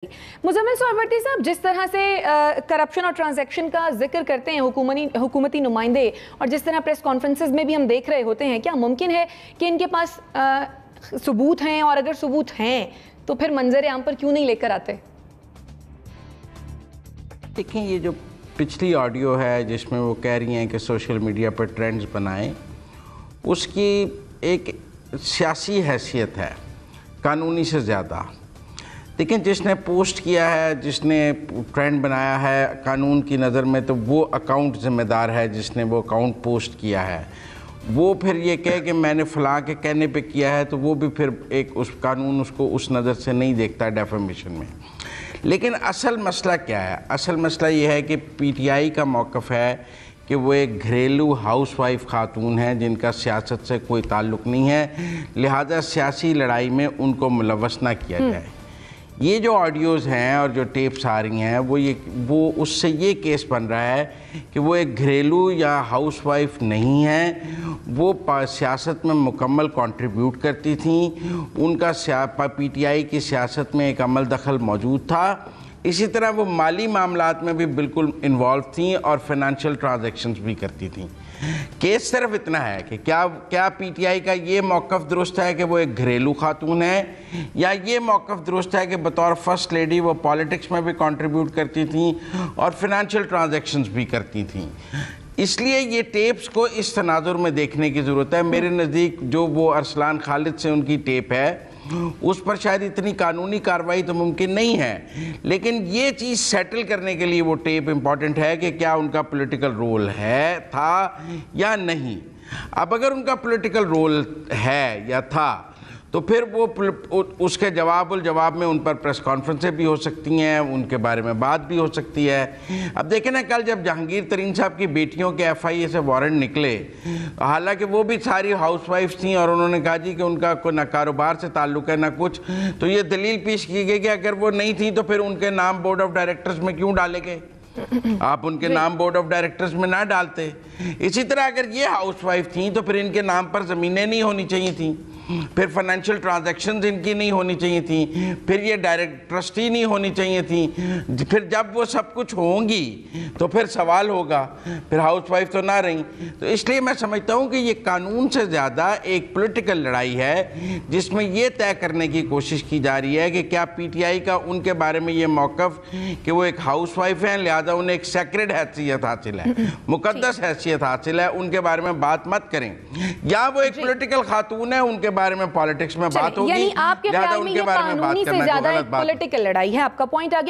मुज़म्मिल सोरवती साहब, जिस तरह से करप्शन और ट्रांजैक्शन का जिक्र करते हैं हुकूमती नुमाइंदे और जिस तरह प्रेस कॉन्फ्रेंसेस में भी हम देख रहे होते हैं, क्या मुमकिन है कि इनके पास सबूत हैं, और अगर सबूत हैं तो फिर मंजर आम पर क्यों नहीं लेकर आते? देखें, ये जो पिछली ऑडियो है जिसमें वो कह रही हैं कि सोशल मीडिया पर ट्रेंड्स बनाएं, उसकी एक सियासी हैसियत है कानूनी से ज़्यादा। लेकिन जिसने पोस्ट किया है, जिसने ट्रेंड बनाया है कानून की नज़र में, तो वो अकाउंट ज़िम्मेदार है जिसने वो अकाउंट पोस्ट किया है। वो फिर ये कहे कि मैंने फ़लाँ के कहने पे किया है, तो वो भी फिर एक उस कानून उसको उस नज़र से नहीं देखता डेफेमेशन में। लेकिन असल मसला क्या है? असल मसला ये है कि पीटीआई का मौक़िफ़ है कि वो एक घरेलू हाउसवाइफ खातून हैं जिनका सियासत से कोई ताल्लुक़ नहीं है, लिहाजा सियासी लड़ाई में उनको मुलव्वस ना किया जाए। ये जो ऑडियोज़ हैं और जो टेप्स आ रही हैं, वो उससे ये केस बन रहा है कि वो एक घरेलू या हाउसवाइफ नहीं है, वो सियासत में मुकम्मल कंट्रीब्यूट करती थी, उनका पीटीआई की सियासत में एक अमल दखल मौजूद था। इसी तरह वो माली मामलात में भी बिल्कुल इन्वॉल्व थी और फाइनेंशियल ट्रांजैक्शंस भी करती थी। केस सिर्फ इतना है कि क्या पीटीआई का ये मौक़िफ़ दुरुस्त है कि वो एक घरेलू खातून है, या ये मौक़िफ़ दुरुस्त है कि बतौर फर्स्ट लेडी वो पॉलिटिक्स में भी कंट्रीब्यूट करती थी और फाइनेंशियल ट्रांजैक्शंस भी करती थी। इसलिए ये टेप्स को इस तनाजुर में देखने की ज़रूरत है। मेरे नज़दीक जो वो अरसलान खालिद से उनकी टेप है, उस पर शायद इतनी कानूनी कार्रवाई तो मुमकिन नहीं है, लेकिन ये चीज़ सेटल करने के लिए वो टेप इम्पॉर्टेंट है कि क्या उनका पॉलिटिकल रोल था या नहीं। अब अगर उनका पॉलिटिकल रोल है या था, तो फिर वो उसके जवाब में उन पर प्रेस कॉन्फ्रेंसें भी हो सकती हैं, उनके बारे में बात भी हो सकती है। अब देखें ना, कल जब जहांगीर तरीन साहब की बेटियों के एफआईए से वारंट निकले, हालांकि वो भी सारी हाउसवाइफ थी और उन्होंने कहा जी कि उनका कोई ना कारोबार से ताल्लुक़ है ना कुछ, तो ये दलील पेश की गई कि अगर वो नहीं थी तो फिर उनके नाम बोर्ड ऑफ डायरेक्टर्स में क्यों डाले गए? आप उनके नाम बोर्ड ऑफ डायरेक्टर्स में ना डालते। इसी तरह अगर ये हाउसवाइफ थी तो फिर इनके नाम पर ज़मीनें नहीं होनी चाहिए थी, फिर फाइनेंशियल ट्रांजैक्शंस इनकी नहीं होनी चाहिए थी, फिर ये डायरेक्ट ट्रस्टी नहीं होनी चाहिए थी। फिर जब वो सब कुछ होंगी तो फिर सवाल होगा, फिर हाउसवाइफ तो ना रही। तो इसलिए मैं समझता हूँ कि ये कानून से ज़्यादा एक पॉलिटिकल लड़ाई है जिसमें ये तय करने की कोशिश की जा रही है कि क्या पीटीआई का उनके बारे में ये मौक़िफ़ कि वो एक हाउसवाइफ हैं, लिहाजा उन्हें एक सेक्रेड हैसियत हासिल है, मुकद्दस हैसियत हासिल है, उनके बारे में बात मत करें, या वो एक पॉलिटिकल खातून है, उनके बारे में पॉलिटिक्स में बात होगी, यानी आपके ख्याल में ये कानूनी से ज्यादा एक पॉलिटिकल लड़ाई है। आपका पॉइंट आ गया।